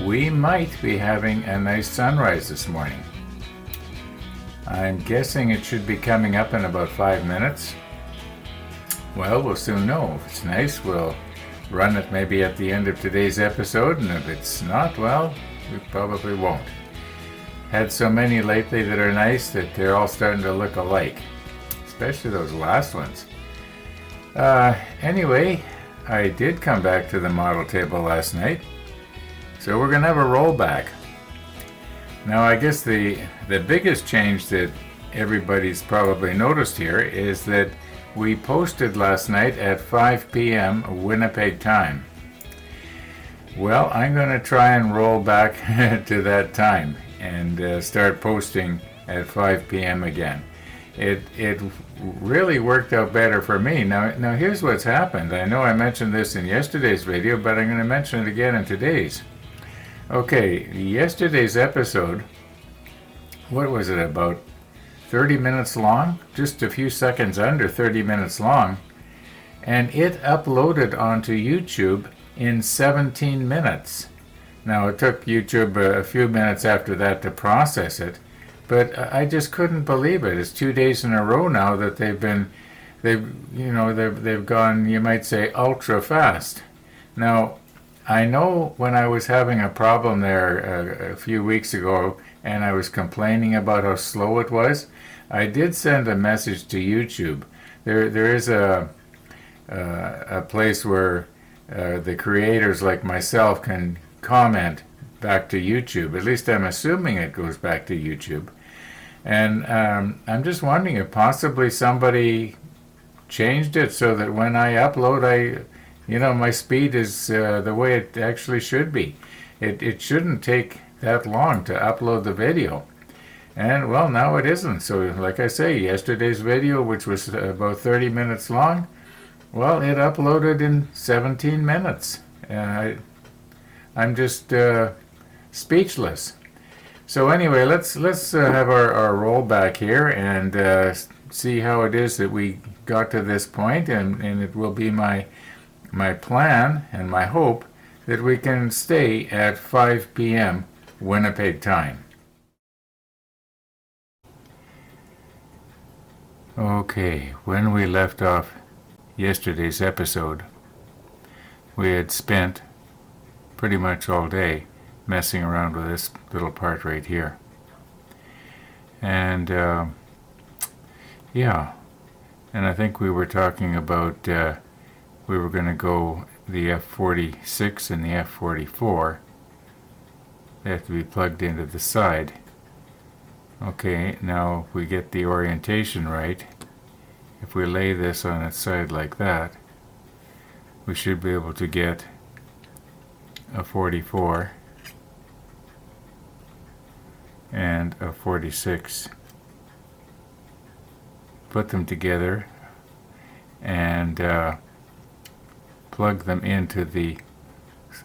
we might be having a nice sunrise this morning. I'm guessing it should be coming up in about 5 minutes. Well, we'll soon know. If it's nice, we'll run it maybe at the end of today's episode, and if it's not, well, we probably won't. Had so many lately that are nice that they're all starting to look alike, especially those last ones. Anyway, I did come back to the model table last night, so we're going to have a rollback. Now, I guess the biggest change that everybody's probably noticed here is that we posted last night at 5 p.m. Winnipeg time. Well, I'm going to try and roll back to that time and start posting at 5 p.m. again. It really worked out better for me. Now here's what's happened. I know I mentioned this in yesterday's video, but I'm going to mention it again in today's. Okay, yesterday's episode, what was it, about 30 minutes long? Just a few seconds under 30 minutes long. And it uploaded onto YouTube in 17 minutes. Now, it took YouTube a few minutes after that to process it, but I just couldn't believe it. It's 2 days in a row now that they've gone, you might say, ultra fast. Now, I know when I was having a problem there a few weeks ago and I was complaining about how slow it was, I did send a message to YouTube. There is a place where the creators like myself can comment back to YouTube. At least I'm assuming it goes back to YouTube. And I'm just wondering if possibly somebody changed it so that when I upload, my speed is the way it actually should be. It shouldn't take that long to upload the video. And, well, now it isn't. So, like I say, yesterday's video, which was about 30 minutes long, well, it uploaded in 17 minutes. I'm just speechless. So anyway, let's have our rollback here and see how it is that we got to this point, and it will be my plan and my hope that we can stay at 5 p.m. Winnipeg time. Okay, when we left off yesterday's episode, we had spent pretty much all day messing around with this little part right here. And and I think we were talking about we were going to go the F-46 and the F-44. They have to be plugged into the side. Okay, now if we get the orientation right, if we lay this on its side like that, we should be able to get a 44 and a 46. Put them together and plug them into the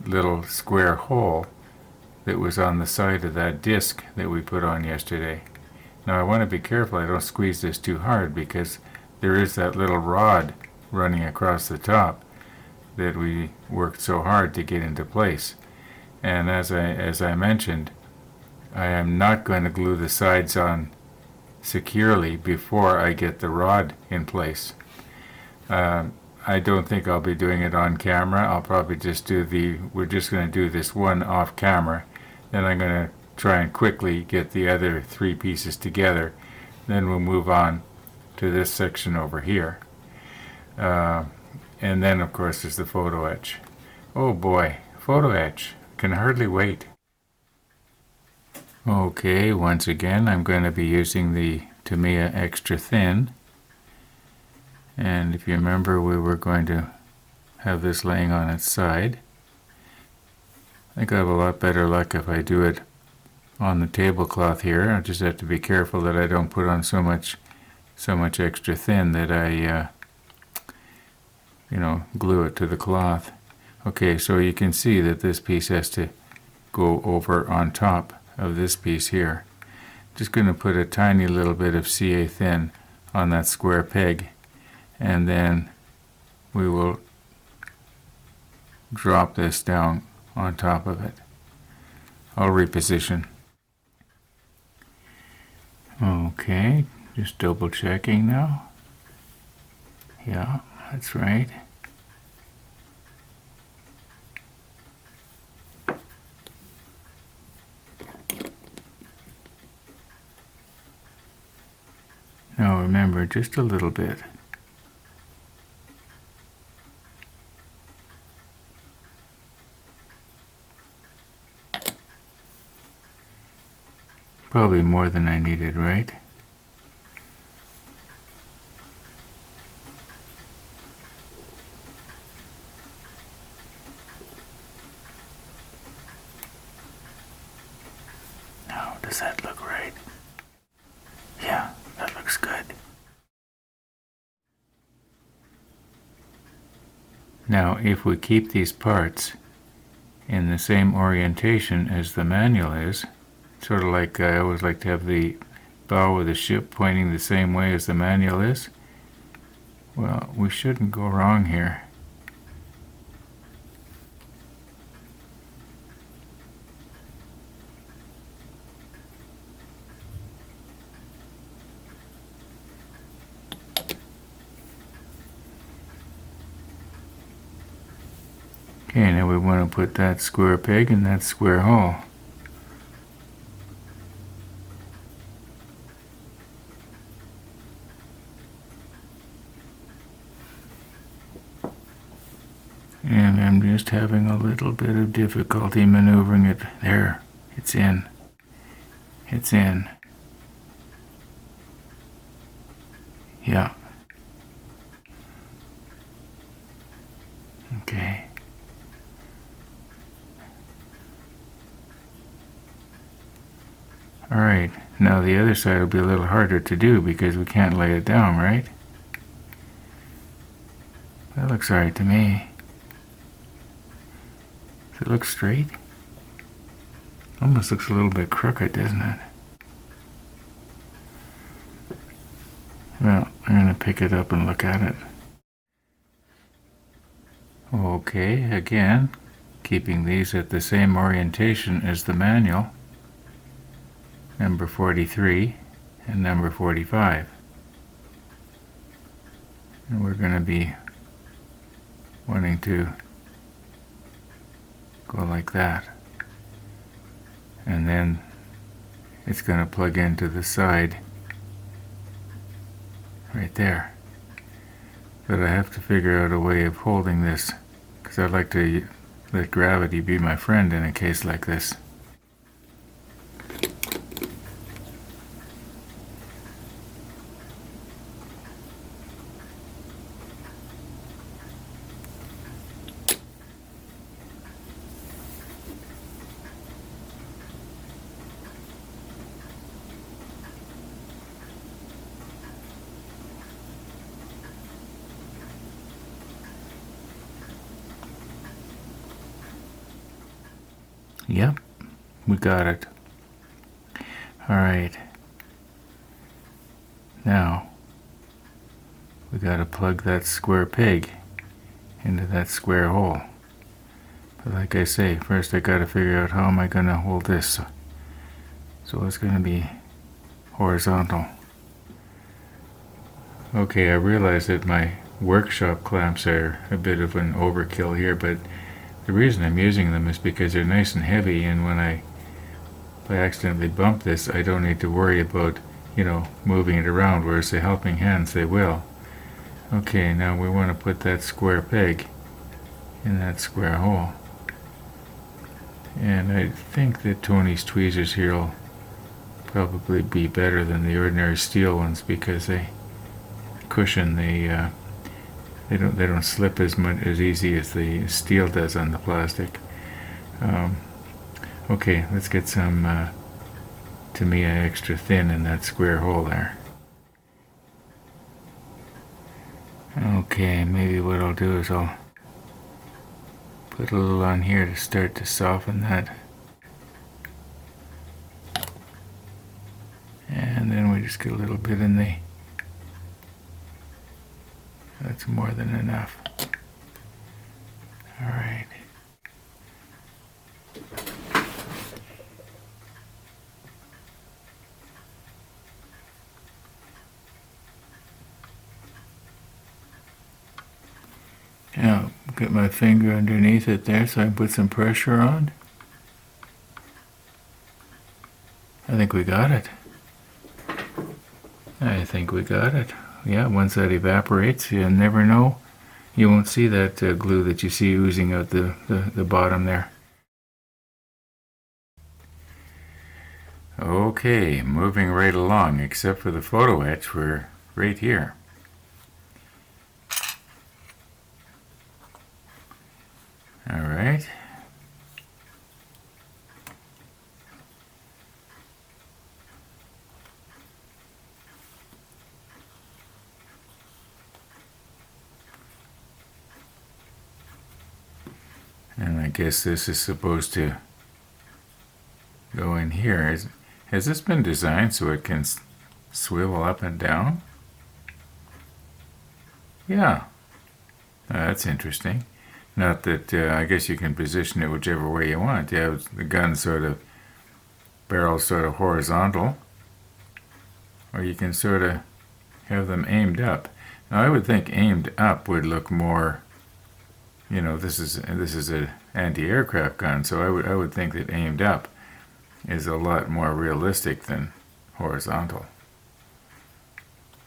little square hole that was on the side of that disc that we put on yesterday. Now I want to be careful I don't squeeze this too hard because there is that little rod running across the top that we worked so hard to get into place. And as I mentioned, I am not going to glue the sides on securely before I get the rod in place. I don't think I'll be doing it on camera. I'll probably just we're just going to do this one off camera. Then I'm going to try and quickly get the other 3 pieces together. Then we'll move on to this section over here. And then, of course, there's the photo etch. Oh boy, photo etch. Can hardly wait. Okay, once again, I'm going to be using the Tamiya Extra Thin. And if you remember, we were going to have this laying on its side. I think I have a lot better luck if I do it on the tablecloth here. I just have to be careful that I don't put on so much extra thin that I glue it to the cloth. Okay, so you can see that this piece has to go over on top of this piece here. Just going to put a tiny little bit of CA thin on that square peg, and then we will drop this down on top of it. I'll reposition. Okay, just double checking now. Yeah, that's right. Now remember, just a little bit. Probably more than I needed, right? Now, does that look right? Yeah, that looks good. Now, if we keep these parts in the same orientation as the manual is, sort of like I always like to have the bow of the ship pointing the same way as the manual is, well, we shouldn't go wrong here. Okay, now we want to put that square peg in that square hole. And I'm just having a little bit of difficulty maneuvering it. There, it's in. It's in. Yeah. Okay. Alright, now the other side will be a little harder to do because we can't lay it down, right? That looks alright to me. Does it look straight? Almost looks a little bit crooked, doesn't it? Well, I'm going to pick it up and look at it. Okay, again, keeping these at the same orientation as the manual. Number 43 and number 45. And we're going to be wanting to go like that. And then it's going to plug into the side right there. But I have to figure out a way of holding this, because I'd like to let gravity be my friend in a case like this. Yep, we got it. Alright. Now, we gotta plug that square peg into that square hole. But like I say, first I gotta figure out how am I gonna hold this. So it's gonna be horizontal. Okay, I realize that my workshop clamps are a bit of an overkill here, but the reason I'm using them is because they're nice and heavy, and when I accidentally bump this, I don't need to worry about, moving it around, whereas the helping hands, they will. Okay, now we want to put that square peg in that square hole. And I think that Tony's tweezers here will probably be better than the ordinary steel ones because they cushion the they don't slip as easy as the steel does on the plastic. Okay, let's get some Tamiya extra thin in that square hole there. Okay, maybe what I'll do is I'll put a little on here to start to soften that. And then we just get a little bit in the... That's more than enough. All right. Yeah, get my finger underneath it there so I can put some pressure on. I think we got it. I think we got it. Yeah, once that evaporates, you never know. You won't see that glue that you see oozing out the bottom there. Okay, moving right along, except for the photo etch, we're right here. All right. And I guess this is supposed to go in here. Has this been designed so it can swivel up and down? Yeah. That's interesting. Not that, I guess you can position it whichever way you want. You have the gun barrel sort of horizontal, or you can sort of have them aimed up. Now I would think aimed up would look more, this is an anti-aircraft gun, so I would think that aimed up is a lot more realistic than horizontal.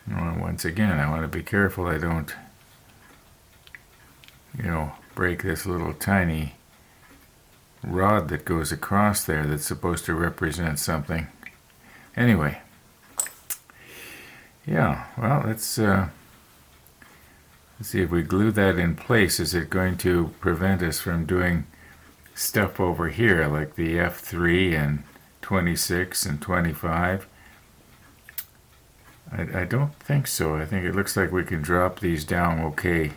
Once again, I want to be careful I don't, break this little tiny rod that goes across there that's supposed to represent something. Anyway, yeah, well, let's see if we glue that in place. Is it going to prevent us from doing stuff over here like the F3 and 26 and 25? I don't think so. I think it looks like we can drop these down okay.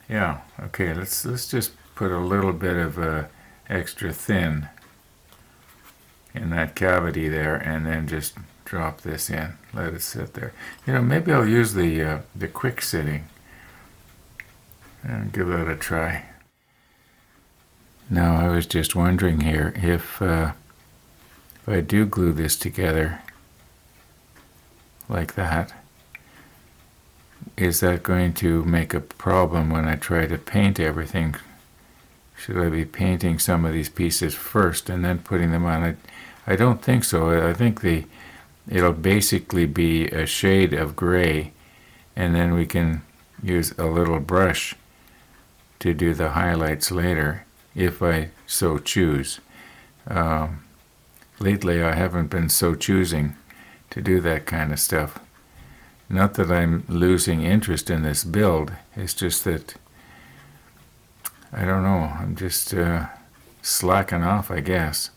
Yeah, okay, let's just put a little bit of extra thin in that cavity there and then just drop this in. Let it sit there. Maybe I'll use the quick sitting and give that a try. Now I was just wondering here if I do glue this together like that, is that going to make a problem when I try to paint everything? Should I be painting some of these pieces first and then putting them on? I don't think so. I think it'll basically be a shade of gray, and then we can use a little brush to do the highlights later, if I so choose. Lately I haven't been so choosing to do that kind of stuff. Not that I'm losing interest in this build, it's just that, I don't know, I'm just slacking off, I guess.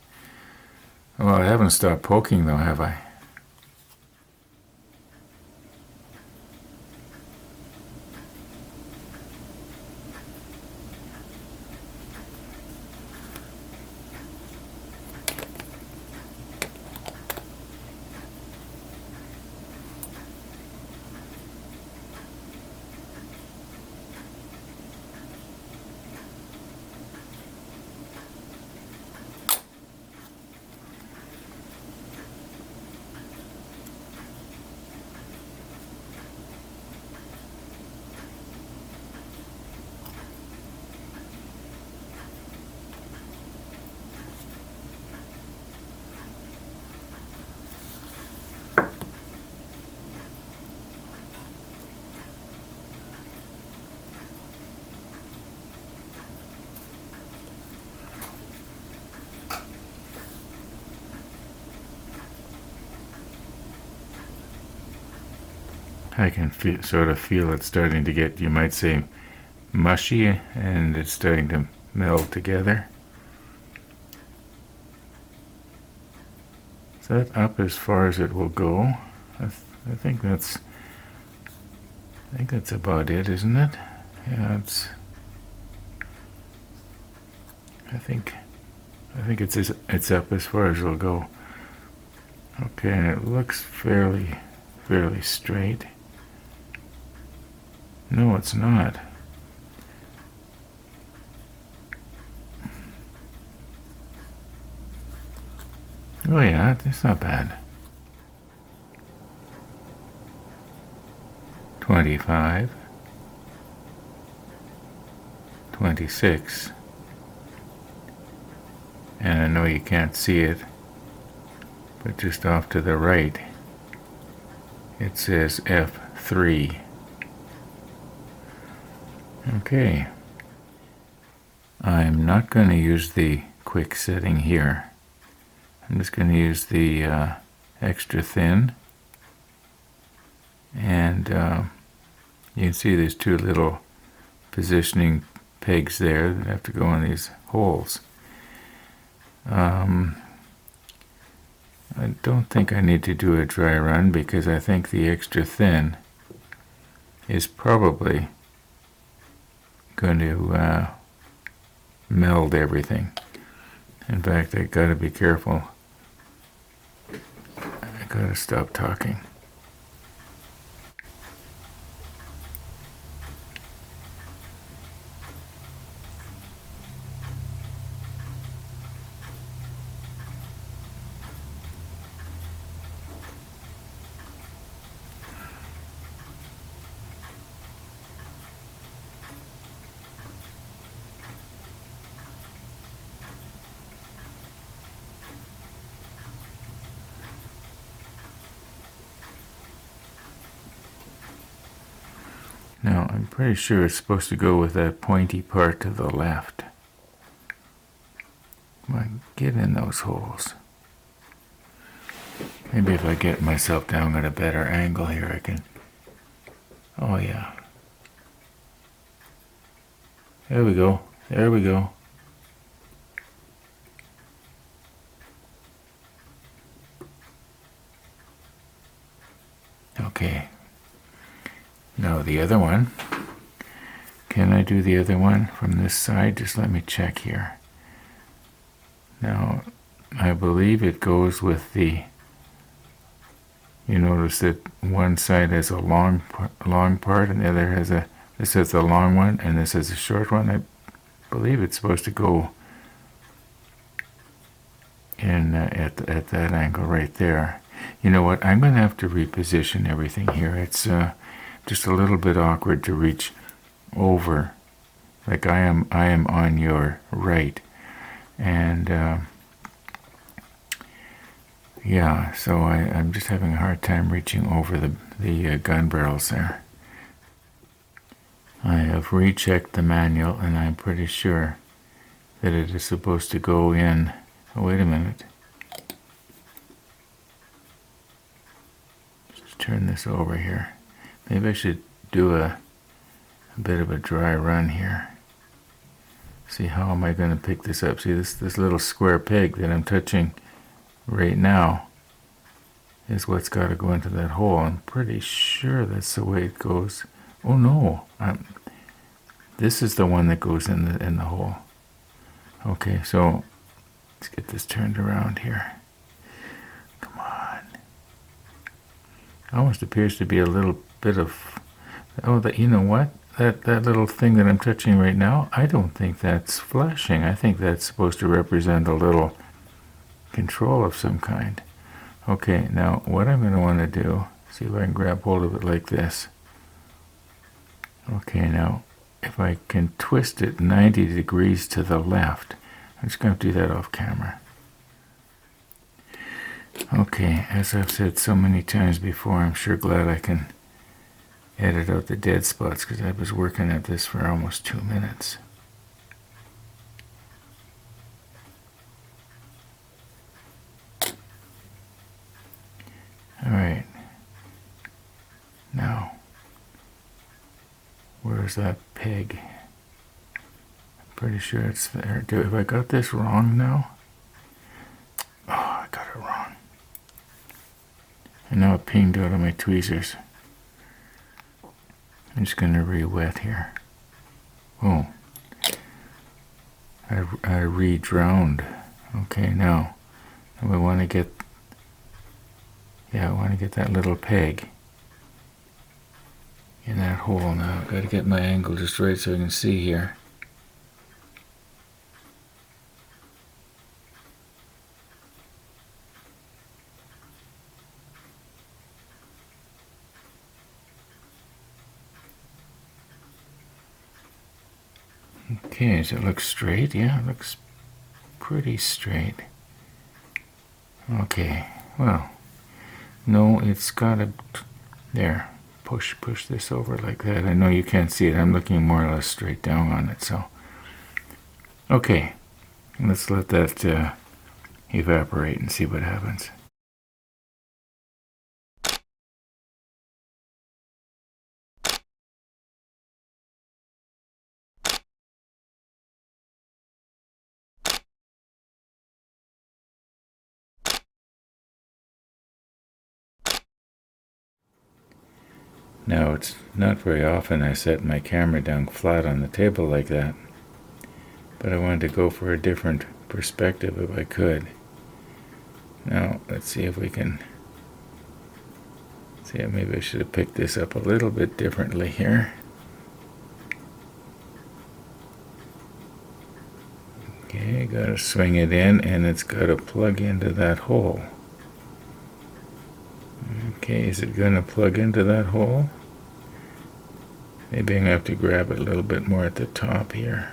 Well, I haven't stopped poking though, have I? I can sort of feel it starting to get, you might say, mushy, and it's starting to meld together. Is that up as far as it will go? I think that's about it, isn't it? Yeah, I think it's up as far as it'll go. Okay, and it looks fairly straight. No, it's not. Oh yeah, it's not bad. 25. 26. And I know you can't see it, but just off to the right, it says F3. Okay. I'm not going to use the quick setting here. I'm just going to use the extra thin. And you can see there's two little positioning pegs there that have to go in these holes. I don't think I need to do a dry run because I think the extra thin is probably going to meld everything. In fact, I gotta be careful. I gotta stop talking. Now, I'm pretty sure it's supposed to go with that pointy part to the left. Come on, get in those holes. Maybe if I get myself down at a better angle here, I can... Oh, yeah. There we go. There we go. Okay. Now the other one. Can I do the other one from this side? Just let me check here. Now, I believe it goes with the... You notice that one side has a long part and the other has a... This is the long one and this is a short one. I believe it's supposed to go in at that angle right there. You know what? I'm going to have to reposition everything here. It's just a little bit awkward to reach over. Like I am on your right. And yeah, so I'm just having a hard time reaching over the gun barrels there. I have rechecked the manual and I'm pretty sure that it is supposed to go in. Oh, wait a minute. Just turn this over here. Maybe I should do a bit of a dry run here. See, how am I going to pick this up? See, this little square peg that I'm touching right now is what's got to go into that hole. I'm pretty sure that's the way it goes. Oh no, this is the one that goes in the hole. Okay, so let's get this turned around here. Come on. Almost appears to be a little bit of... Oh, you know what? That little thing that I'm touching right now, I don't think that's flashing. I think that's supposed to represent a little control of some kind. Okay, now what I'm going to want to do, see if I can grab hold of it like this. Okay, now if I can twist it 90 degrees to the left, I'm just going to do that off camera. Okay, as I've said so many times before, I'm sure glad I can edit out the dead spots because I was working at this for almost 2 minutes. All right. Now, where's that peg? I'm pretty sure it's there. Have I got this wrong now? Oh, I got it wrong. And now it pinged out of my tweezers. I'm just going to re-wet here. Oh, I re-drowned. Okay, now we want to get... Yeah, I want to get that little peg in that hole now. I've got to get my angle just right so I can see here. Okay, does it look straight? Yeah, it looks pretty straight. Okay, well, no, it's got to, there, push this over like that. I know you can't see it. I'm looking more or less straight down on it, so. Okay, let's let that evaporate and see what happens. Now, it's not very often I set my camera down flat on the table like that, but I wanted to go for a different perspective if I could. Now, let's see if we can see. Maybe I should have picked this up a little bit differently here. Okay, gotta swing it in, and it's gotta plug into that hole. Okay, is it gonna plug into that hole? Maybe I'm gonna have to grab it a little bit more at the top here.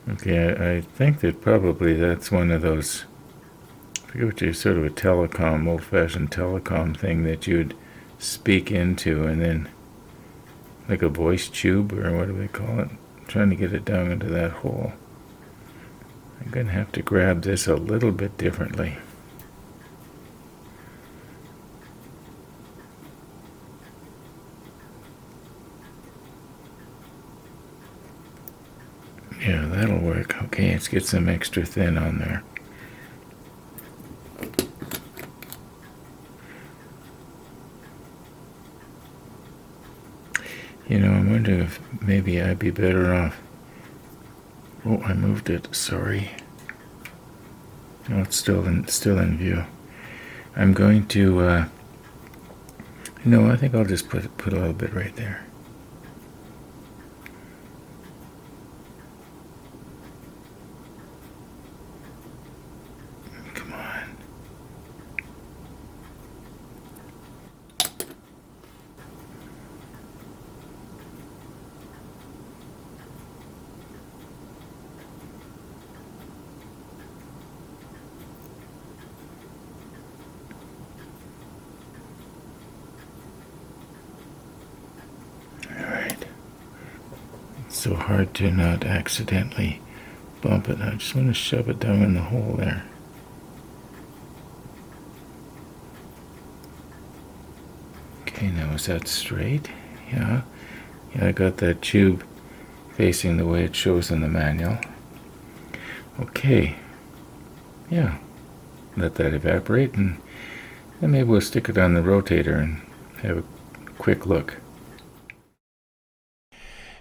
Okay, I think that probably that's one of those, I forget what you, sort of a telecom, old-fashioned telecom thing that you'd speak into, and then like a voice tube, or what do they call it? I'm trying to get it down into that hole. I'm gonna have to grab this a little bit differently. Yeah, that'll work. Okay, let's get some extra thin on there. You know, I'm wondering if maybe I'd be better off. Oh, I moved it. Sorry. No, it's still in view. I'm going to. No, I think I'll just put a little bit right there. Come on. It's so hard to not accidentally bump it. I just want to shove it down in the hole there. Okay, now is that straight? Yeah. Yeah, I got that tube facing the way it shows in the manual. Okay. Yeah. Let that evaporate, and then maybe we'll stick it on the rotator and have a quick look.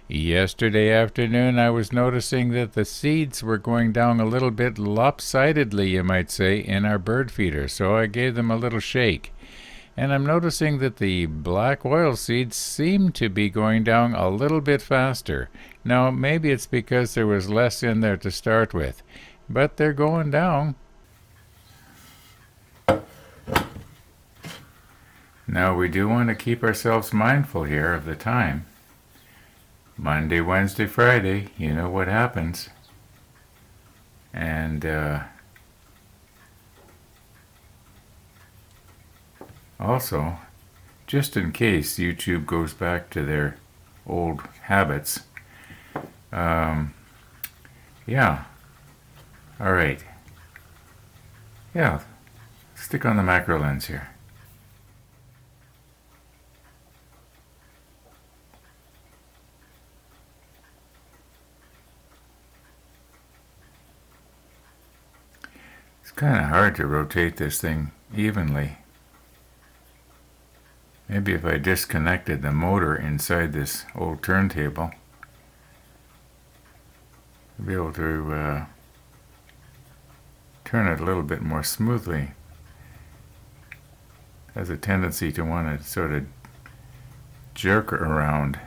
Yesterday afternoon, I was noticing that the seeds were going down a little bit lopsidedly, you might say, in our bird feeder, so I gave them a little shake. And I'm noticing that the black oil seeds seem to be going down a little bit faster. Now, maybe it's because there was less in there to start with, but they're going down. Now, we do want to keep ourselves mindful here of the time. Monday, Wednesday, Friday, you know what happens. And also, just in case YouTube goes back to their old habits, yeah, all right. Yeah, stick on the macro lens here. It's kind of hard to rotate this thing evenly. Maybe if I disconnected the motor inside this old turntable, I'd be able to turn it a little bit more smoothly. It has a tendency to want to sort of jerk around.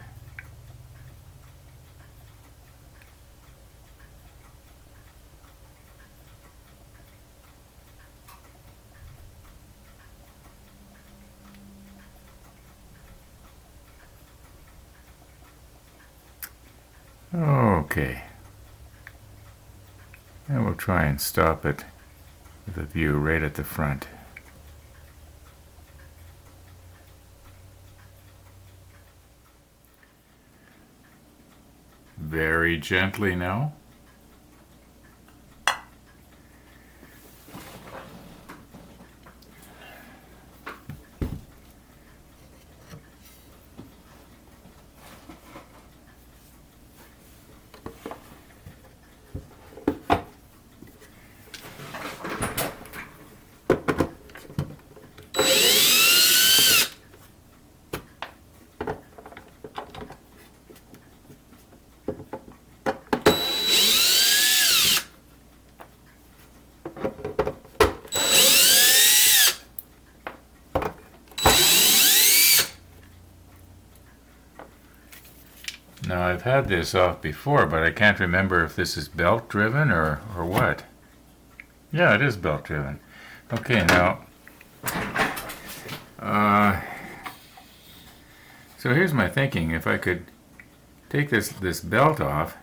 Okay. And we'll try and stop it with a view right at the front. Very gently now. Now I've had this off before, but I can't remember if this is belt driven or what. Yeah, it is belt driven. Okay, now, so here's my thinking. If I could take this belt off,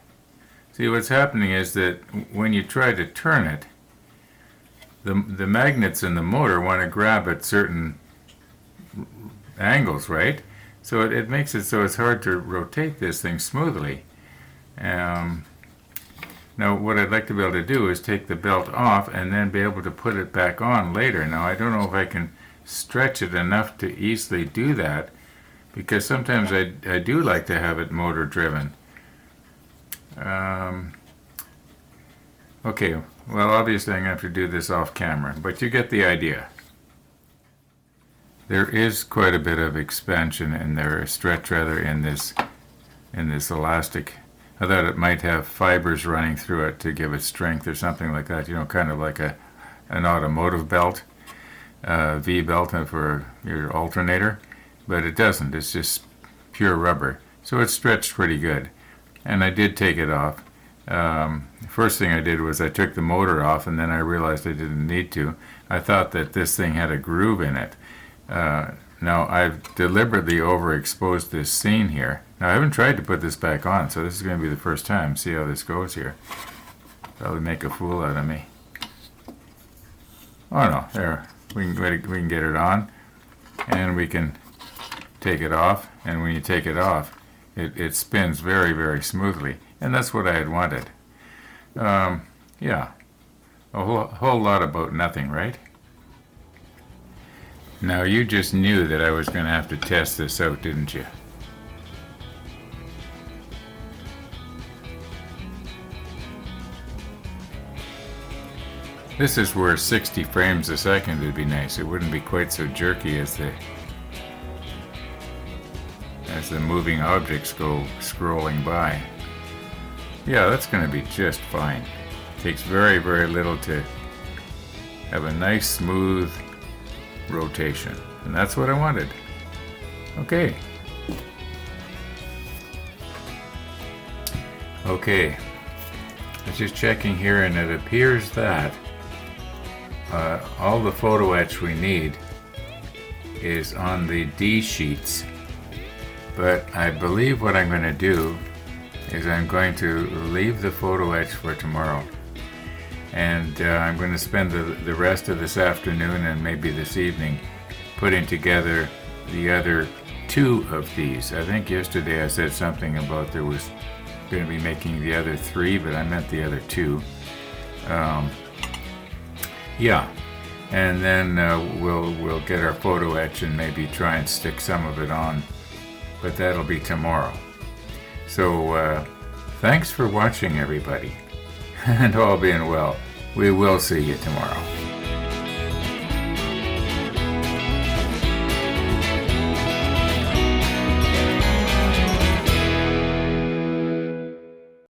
see what's happening is that when you try to turn it, the magnets in the motor want to grab at certain angles, right? So it makes it so it's hard to rotate this thing smoothly. Now what I'd like to be able to do is take the belt off and then be able to put it back on later. Now I don't know if I can stretch it enough to easily do that, because sometimes I do like to have it motor driven. Okay, well obviously I'm going to have to do this off camera, but you get the idea. There is quite a bit of expansion in there, stretch rather, in this elastic. I thought it might have fibers running through it to give it strength or something like that, you know, kind of like an automotive belt, V belt for your alternator, but it doesn't. It's just pure rubber. So it's stretched pretty good. And I did take it off. First thing I did was I took the motor off, and then I realized I didn't need to. I thought that this thing had a groove in it. Now I've deliberately overexposed this seam here. Now I haven't tried to put this back on, so this is going to be the first time. See how this goes here. Probably make a fool out of me. Oh no, there. We can get it on, and we can take it off. And when you take it off, it spins very, very smoothly, and that's what I had wanted. Yeah, a whole lot about nothing, right? Now you just knew that I was going to have to test this out, didn't you? This is where 60 frames a second would be nice. It wouldn't be quite so jerky as the moving objects go scrolling by. Yeah, that's going to be just fine. It takes very, very little to have a nice smooth rotation, and that's what I wanted. Okay. Okay. I was just checking here, and it appears that all the photo etch we need is on the D sheets. But I believe what I'm going to do is I'm going to leave the photo etch for tomorrow. And I'm going to spend the rest of this afternoon and maybe this evening putting together the other two of these. I think yesterday I said something about there was going to be making the other three, but I meant the other two. Yeah, and then we'll get our photo etch and maybe try and stick some of it on, but that'll be tomorrow. So thanks for watching, everybody. And all being well, we will see you tomorrow.